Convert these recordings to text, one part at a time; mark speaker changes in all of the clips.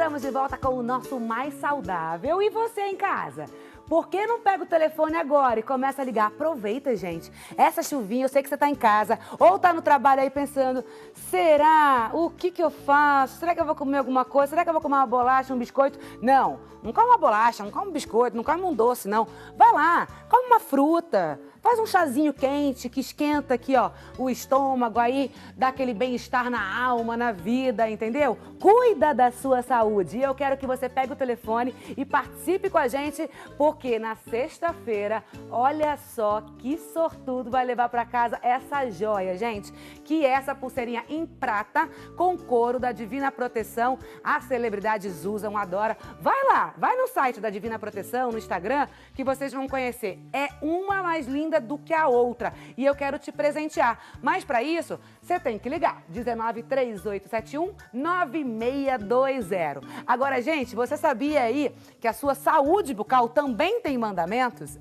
Speaker 1: Estamos de volta com o nosso Mais Saudável. E você em casa? Por que não pega o telefone agora e começa a ligar? Aproveita, gente. Essa chuvinha, eu sei que você está em casa ou está no trabalho aí pensando, será? O que eu faço? Será que eu vou comer alguma coisa? Será que eu vou comer uma bolacha, um biscoito? Não, não come uma bolacha, não come um biscoito, não come um doce, não. Vai lá, come uma fruta. Faz um chazinho quente que esquenta aqui, ó, o estômago aí, dá aquele bem-estar na alma, na vida, entendeu? Cuida da sua saúde. E eu quero que você pegue o telefone e participe com a gente, porque na sexta-feira, olha só que sortudo vai levar para casa essa joia, gente, que é essa pulseirinha em prata com couro da Divina Proteção. As celebridades usam, adoram. Vai lá, vai no site da Divina Proteção, no Instagram, que vocês vão conhecer. É uma mais linda do que a outra e eu quero te presentear. Mas para isso, você tem que ligar 19 3871 9620. Agora, gente, você sabia aí que a sua saúde bucal também tem mandamentos?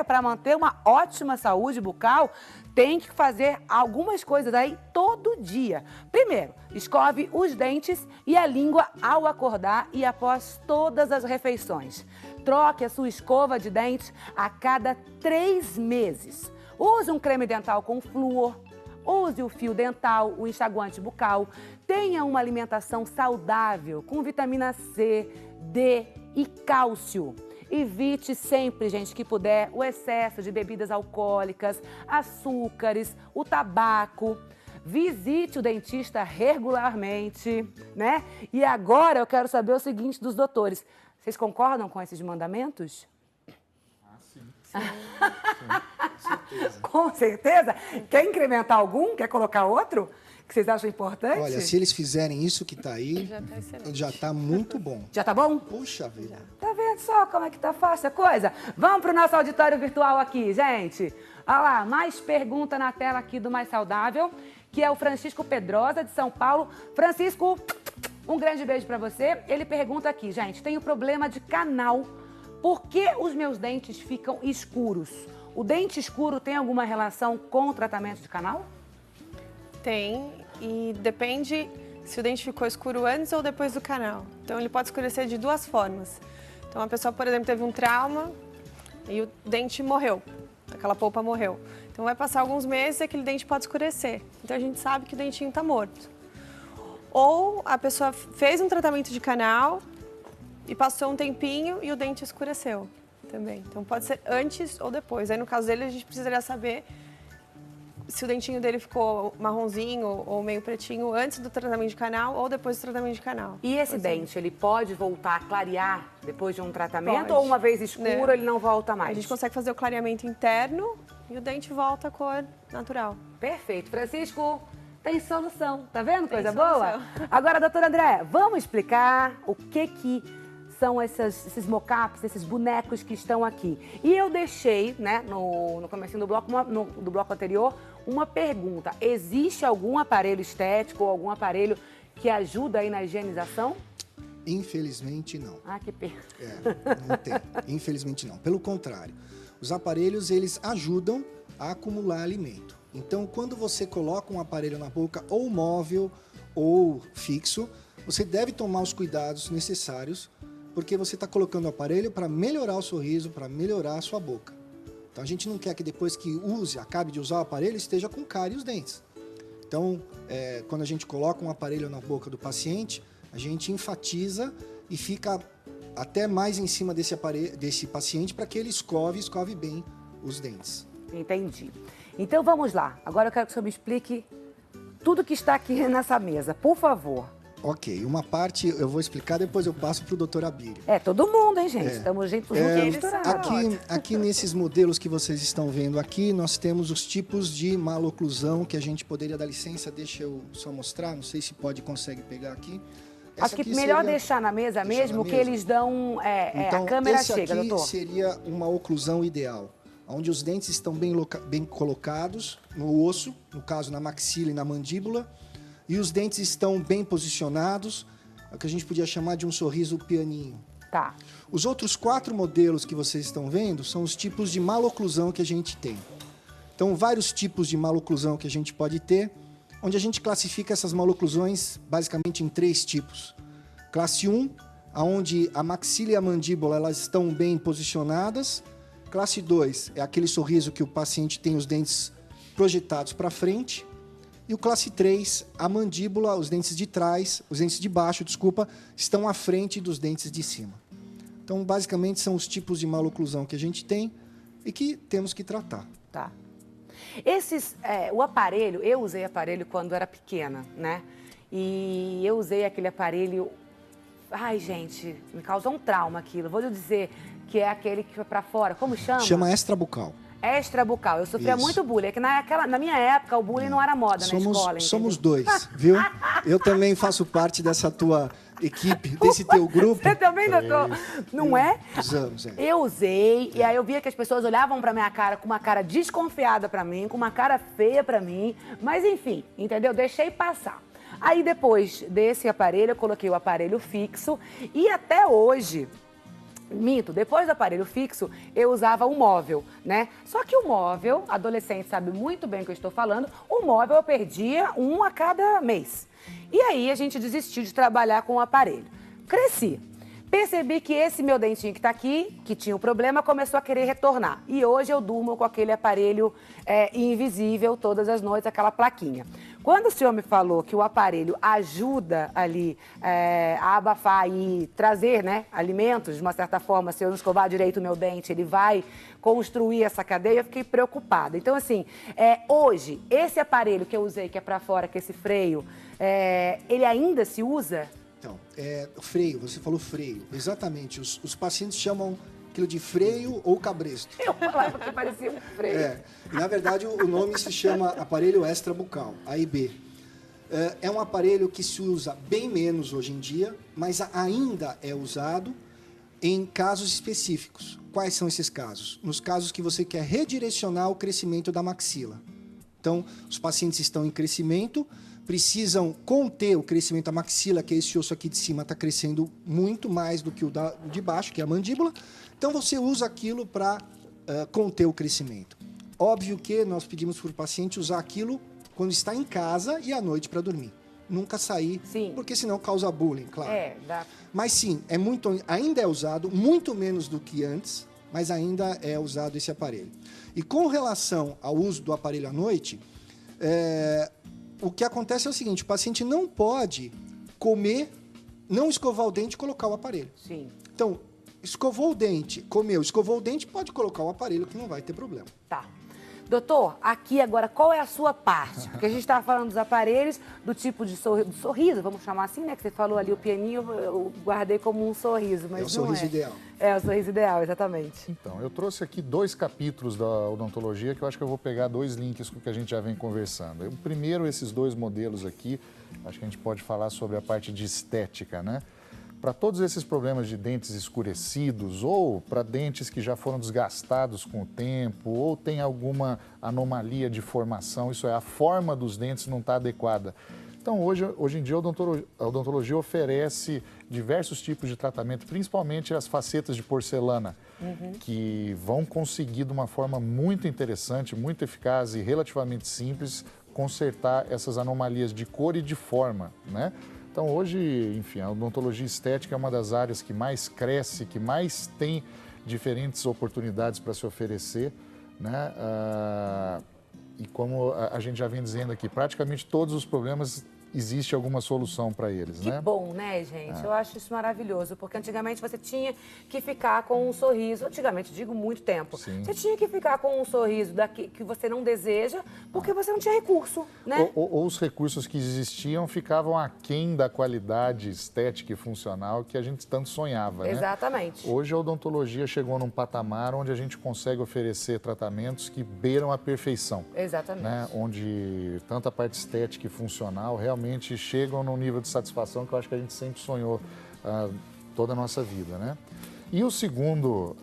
Speaker 1: Para manter uma ótima saúde bucal, tem que fazer algumas coisas aí todo dia. Primeiro, escove os dentes e a língua ao acordar e após todas as refeições. Troque a sua escova de dente a cada 3 meses. Use um creme dental com flúor. Use o fio dental, o enxaguante bucal. Tenha uma alimentação saudável com vitamina C, D e cálcio. Evite sempre, gente, que puder, o excesso de bebidas alcoólicas, açúcares, o tabaco. Visite o dentista regularmente, né? E agora eu quero saber o seguinte dos doutores. Vocês concordam com esses mandamentos?
Speaker 2: Ah, sim. Sim, com certeza.
Speaker 1: Com certeza? Quer incrementar algum? Quer colocar outro? Que vocês acham importante?
Speaker 2: Olha, se eles fizerem isso que tá aí, já tá muito bom.
Speaker 1: Já tá bom?
Speaker 2: Puxa vida.
Speaker 1: Tá vendo só como é que tá fácil a coisa? Vamos pro nosso auditório virtual aqui, gente. Olha lá, mais pergunta na tela aqui do Mais Saudável, que é o Francisco Pedrosa, de São Paulo. Francisco, um grande beijo pra você. Ele pergunta aqui, gente, tenho problema de canal. Por que os meus dentes ficam escuros? O dente escuro tem alguma relação com o tratamento de canal?
Speaker 3: Tem, e depende se o dente ficou escuro antes ou depois do canal. Então, ele pode escurecer de duas formas. Então, a pessoa, por exemplo, teve um trauma e o dente morreu, aquela polpa morreu. Então, vai passar alguns meses e aquele dente pode escurecer. Então, a gente sabe que o dentinho está morto. Ou a pessoa fez um tratamento de canal e passou um tempinho e o dente escureceu também. Então, pode ser antes ou depois. Aí, no caso dele, a gente precisaria saber se o dentinho dele ficou marronzinho ou meio pretinho antes do tratamento de canal ou depois do tratamento de canal.
Speaker 1: E esse dente, ele pode voltar a clarear depois de um tratamento?
Speaker 3: Pode.
Speaker 1: Ou uma vez escuro, ele não volta mais?
Speaker 3: A gente consegue fazer o clareamento interno e o dente volta à cor natural.
Speaker 1: Perfeito. Francisco, tem solução. Tá vendo?
Speaker 3: Tem
Speaker 1: Coisa
Speaker 3: solução.
Speaker 1: boa? Agora, doutora André, vamos explicar o que são esses mock-ups, esses bonecos que estão aqui. E eu deixei, né, no comecinho do bloco, do bloco anterior, uma pergunta. Existe algum aparelho estético ou algum aparelho que ajuda aí na higienização?
Speaker 2: Infelizmente, não.
Speaker 1: Ah, que pena.
Speaker 2: Não tem. Infelizmente, não. Pelo contrário, os aparelhos, eles ajudam a acumular alimento. Então, quando você coloca um aparelho na boca, ou móvel ou fixo, você deve tomar os cuidados necessários, porque você está colocando o aparelho para melhorar o sorriso, para melhorar a sua boca. Então, a gente não quer que depois que acabe de usar o aparelho, esteja com cárie os dentes. Então, quando a gente coloca um aparelho na boca do paciente, a gente enfatiza e fica até mais em cima desse paciente para que ele escove bem os dentes.
Speaker 1: Entendi. Então, vamos lá. Agora eu quero que o senhor me explique tudo que está aqui nessa mesa, por favor.
Speaker 2: Ok, uma parte eu vou explicar, depois eu passo para o doutor Abílio.
Speaker 1: Todo mundo, hein, gente? Estamos juntos misturados.
Speaker 2: Aqui nesses modelos que vocês estão vendo aqui, nós temos os tipos de maloclusão que a gente poderia dar licença, deixa eu só mostrar, não sei se consegue pegar aqui.
Speaker 1: Acho que melhor deixar na mesa mesmo, que eles dão,
Speaker 2: então,
Speaker 1: a câmera
Speaker 2: esse
Speaker 1: chega,
Speaker 2: aqui
Speaker 1: doutor.
Speaker 2: seria uma oclusão ideal, onde os dentes estão bem colocados no osso, no caso na maxila e na mandíbula, e os dentes estão bem posicionados, é o que a gente podia chamar de um sorriso pianinho.
Speaker 1: Tá.
Speaker 2: Os outros 4 modelos que vocês estão vendo são os tipos de maloclusão que a gente tem. Então, vários tipos de maloclusão que a gente pode ter, onde a gente classifica essas maloclusões basicamente em 3 tipos. Classe 1 onde a maxila e a mandíbula elas estão bem posicionadas. Classe 2 é aquele sorriso que o paciente tem os dentes projetados para frente. E o classe 3, a mandíbula, os dentes de trás, os dentes de baixo, desculpa, estão à frente dos dentes de cima. Então, basicamente, são os tipos de maloclusão que a gente tem e que temos que tratar.
Speaker 1: Tá. O aparelho, eu usei aparelho quando era pequena, né? E eu usei aquele aparelho... Ai, gente, me causou um trauma aquilo. Vou dizer que é aquele que foi pra fora. Como chama?
Speaker 2: Chama extrabucal.
Speaker 1: Extrabucal. Eu sofria
Speaker 2: Isso.
Speaker 1: muito bullying. É que na minha época o bullying não era moda na escola.
Speaker 2: Somos dois, viu? Eu também faço parte dessa tua equipe, desse teu grupo.
Speaker 1: Você também, doutor? Não é?
Speaker 2: Usamos, é.
Speaker 1: Eu usei, e aí eu via que as pessoas olhavam pra minha cara com uma cara desconfiada pra mim, com uma cara feia pra mim. Mas enfim, entendeu? Deixei passar. Aí depois desse aparelho, eu coloquei o aparelho fixo e até hoje... Minto, depois do aparelho fixo, eu usava o móvel, né? Só que o móvel, adolescente sabe muito bem o que eu estou falando, o móvel eu perdia um a cada mês. E aí a gente desistiu de trabalhar com o aparelho. Cresci. Percebi que esse meu dentinho que está aqui, que tinha o problema, começou a querer retornar. E hoje eu durmo com aquele aparelho invisível todas as noites, aquela plaquinha. Quando o senhor me falou que o aparelho ajuda ali a abafar e trazer, né, alimentos, de uma certa forma, se eu não escovar direito o meu dente, ele vai construir essa cadeia, eu fiquei preocupada. Então, assim, hoje, esse aparelho que eu usei, que é para fora, que é esse freio, ele ainda se usa?
Speaker 2: Então, freio, você falou freio. Exatamente, os pacientes chamam aquilo de freio ou cabresto.
Speaker 1: Eu falava que parecia um freio.
Speaker 2: Na verdade, o nome se chama aparelho extrabucal, AIB. É um aparelho que se usa bem menos hoje em dia, mas ainda é usado em casos específicos. Quais são esses casos? Nos casos que você quer redirecionar o crescimento da maxila. Então, os pacientes estão em crescimento, precisam conter o crescimento da maxila, que é esse osso aqui de cima está crescendo muito mais do que o de baixo, que é a mandíbula. Então, você usa aquilo para conter o crescimento. Óbvio que nós pedimos para o paciente usar aquilo quando está em casa e à noite para dormir. Nunca sair,
Speaker 1: sim,
Speaker 2: porque senão causa bullying, claro.
Speaker 1: Dá.
Speaker 2: Mas sim, ainda é usado, muito menos do que antes, mas ainda é usado esse aparelho. E com relação ao uso do aparelho à noite, o que acontece é o seguinte, o paciente não pode comer, não escovar o dente e colocar o aparelho.
Speaker 1: Sim.
Speaker 2: Então, escovou o dente, comeu, escovou o dente, pode colocar o aparelho que não vai ter problema.
Speaker 1: Tá. Doutor, aqui agora, qual é a sua parte? Porque a gente estava falando dos aparelhos, do tipo de sorriso, vamos chamar assim, né? Que você falou ali, o pianinho, eu guardei como um sorriso, mas
Speaker 2: é o sorriso ideal.
Speaker 1: É o sorriso ideal, exatamente.
Speaker 4: Então, eu trouxe aqui 2 capítulos da odontologia que eu acho que eu vou pegar 2 links com o que a gente já vem conversando. O primeiro, esses 2 modelos aqui, acho que a gente pode falar sobre a parte de estética, né? Para todos esses problemas de dentes escurecidos ou para dentes que já foram desgastados com o tempo ou tem alguma anomalia de formação, isso é, a forma dos dentes não está adequada. Então, hoje em dia, a odontologia oferece diversos tipos de tratamento, principalmente as facetas de porcelana, que vão conseguir, de uma forma muito interessante, muito eficaz e relativamente simples, consertar essas anomalias de cor e de forma, né? Então, hoje, enfim, a odontologia estética é uma das áreas que mais cresce, que mais tem diferentes oportunidades para se oferecer, né? E como a gente já vem dizendo aqui, praticamente todos os problemas existe alguma solução para eles, né?
Speaker 1: Que bom, né, gente? Eu acho isso maravilhoso, porque antigamente você tinha que ficar com um sorriso, antigamente, digo muito tempo,
Speaker 4: sim,
Speaker 1: você tinha que ficar com um sorriso que você não deseja, porque você não tinha recurso, né?
Speaker 4: Ou os recursos que existiam ficavam aquém da qualidade estética e funcional que a gente tanto sonhava, né?
Speaker 1: Exatamente.
Speaker 4: Hoje a odontologia chegou num patamar onde a gente consegue oferecer tratamentos que beiram a perfeição.
Speaker 1: Exatamente.
Speaker 4: Né? Onde tanto a parte estética e funcional realmente chegam num nível de satisfação que eu acho que a gente sempre sonhou toda a nossa vida, né? E o segundo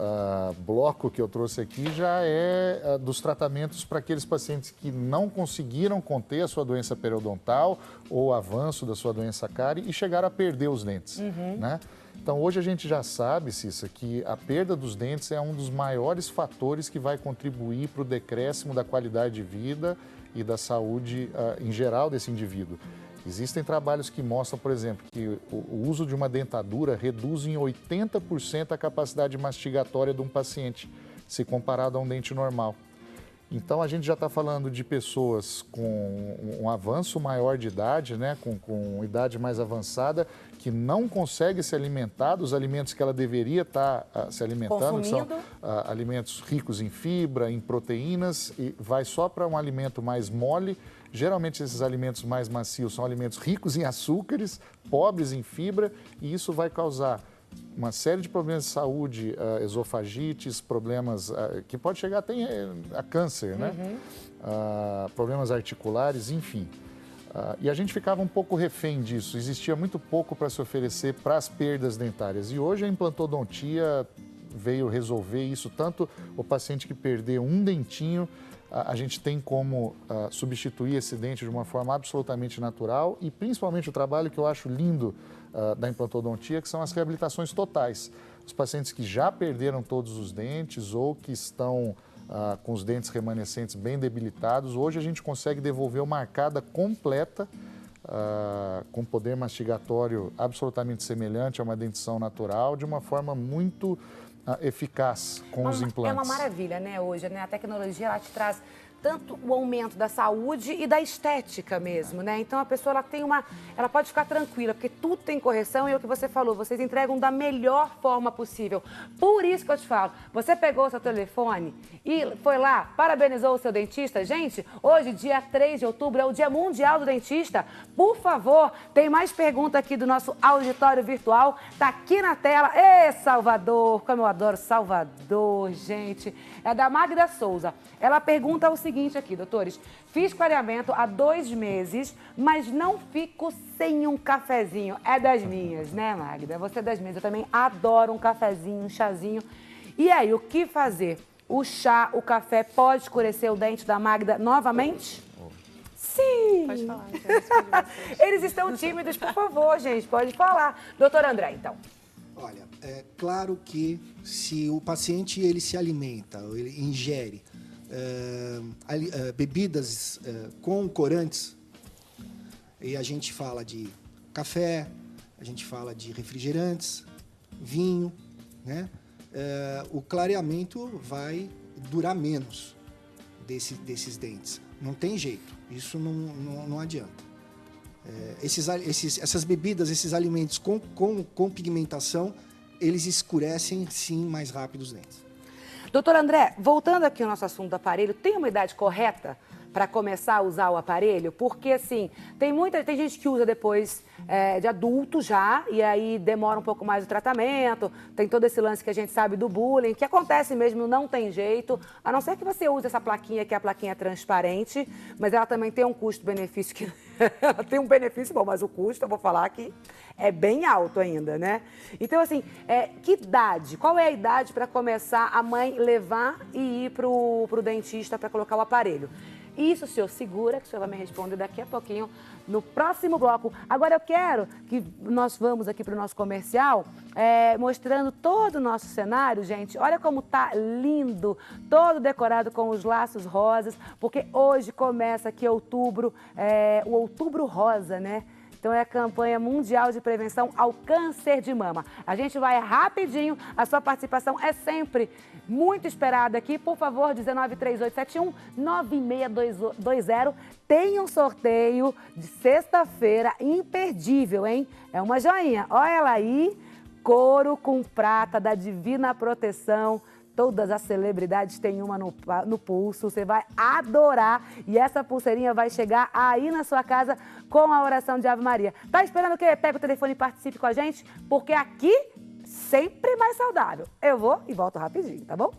Speaker 4: bloco que eu trouxe aqui já é dos tratamentos para aqueles pacientes que não conseguiram conter a sua doença periodontal ou o avanço da sua doença cárie e chegaram a perder os dentes, né? Então, hoje a gente já sabe, Cissa, que a perda dos dentes é um dos maiores fatores que vai contribuir para o decréscimo da qualidade de vida e da saúde em geral desse indivíduo. Existem trabalhos que mostram, por exemplo, que o uso de uma dentadura reduz em 80% a capacidade mastigatória de um paciente, se comparado a um dente normal. Então, a gente já está falando de pessoas com um avanço maior de idade, né, com idade mais avançada, que não consegue se alimentar dos alimentos que ela deveria estar se alimentando, que são alimentos ricos em fibra, em proteínas, e vai só para um alimento mais mole. Geralmente, esses alimentos mais macios são alimentos ricos em açúcares, pobres em fibra, e isso vai causar uma série de problemas de saúde, esofagites, problemas que pode chegar até a câncer, né? Problemas articulares, enfim. E a gente ficava um pouco refém disso, existia muito pouco para se oferecer para as perdas dentárias. E hoje a implantodontia veio resolver isso, tanto o paciente que perdeu um dentinho, a gente tem como substituir esse dente de uma forma absolutamente natural e principalmente o trabalho que eu acho lindo da implantodontia, que são as reabilitações totais. Os pacientes que já perderam todos os dentes ou que estão com os dentes remanescentes bem debilitados, hoje a gente consegue devolver uma arcada completa com poder mastigatório absolutamente semelhante a uma dentição natural, de uma forma muito eficaz com os implantes.
Speaker 1: É uma maravilha, né, hoje, né? A tecnologia, ela te traz tanto o aumento da saúde e da estética mesmo, né? Então, a pessoa, ela pode ficar tranquila, porque tudo tem correção e é o que você falou, vocês entregam da melhor forma possível. Por isso que eu te falo, você pegou o seu telefone e foi lá, parabenizou o seu dentista. Gente, hoje, dia 3 de outubro, é o Dia Mundial do Dentista. Por favor, tem mais pergunta aqui do nosso auditório virtual, tá aqui na tela. Ê, Salvador, como eu adoro Salvador, gente. É da Magda Souza. Ela pergunta o seguinte aqui, doutores. Fiz clareamento há 2 meses, mas não fico sem um cafezinho. É das minhas, né, Magda? Você é das minhas. Eu também adoro um cafezinho, um chazinho. E aí, o que fazer? O chá, o café pode escurecer o dente da Magda novamente? Sim!
Speaker 3: Pode falar. Então
Speaker 1: Eles estão tímidos, por favor, gente. Pode falar. Doutor André, então.
Speaker 2: Olha, é claro que se o paciente ele se alimenta, ou ele ingere bebidas com corantes, e a gente fala de café, a gente fala de refrigerantes, vinho, né? O clareamento vai durar menos desses dentes. Não tem jeito, isso não adianta. Essas bebidas, esses alimentos com pigmentação, eles escurecem, sim, mais rápido os dentes.
Speaker 1: Doutor André, voltando aqui ao nosso assunto do aparelho, tem uma idade correta para começar a usar o aparelho? Porque, assim, tem gente que usa depois de adulto já, e aí demora um pouco mais o tratamento, tem todo esse lance que a gente sabe do bullying, que acontece mesmo, não tem jeito, a não ser que você use essa plaquinha, que é a plaquinha transparente, mas ela também tem um custo-benefício que... ela tem um benefício bom, mas o custo, eu vou falar que é bem alto ainda, né? Então, assim, que idade? Qual é a idade para começar a mãe levar e ir pro dentista para colocar o aparelho? Isso o senhor segura, que o senhor vai me responder daqui a pouquinho no próximo bloco. Agora eu quero que nós vamos aqui para o nosso comercial, mostrando todo o nosso cenário, gente. Olha como tá lindo, todo decorado com os laços rosas, porque hoje começa aqui outubro, o Outubro Rosa, né? Então é a campanha mundial de prevenção ao câncer de mama. A gente vai rapidinho, a sua participação é sempre muito esperada aqui. Por favor, 193871-9620. Tem um sorteio de sexta-feira imperdível, hein? É uma joinha. Olha ela aí, couro com prata da Divina Proteção. Todas as celebridades têm uma no pulso, você vai adorar. E essa pulseirinha vai chegar aí na sua casa com a oração de Ave Maria. Tá esperando o quê? Pega o telefone e participe com a gente, porque aqui sempre mais saudável. Eu vou e volto rapidinho, tá bom?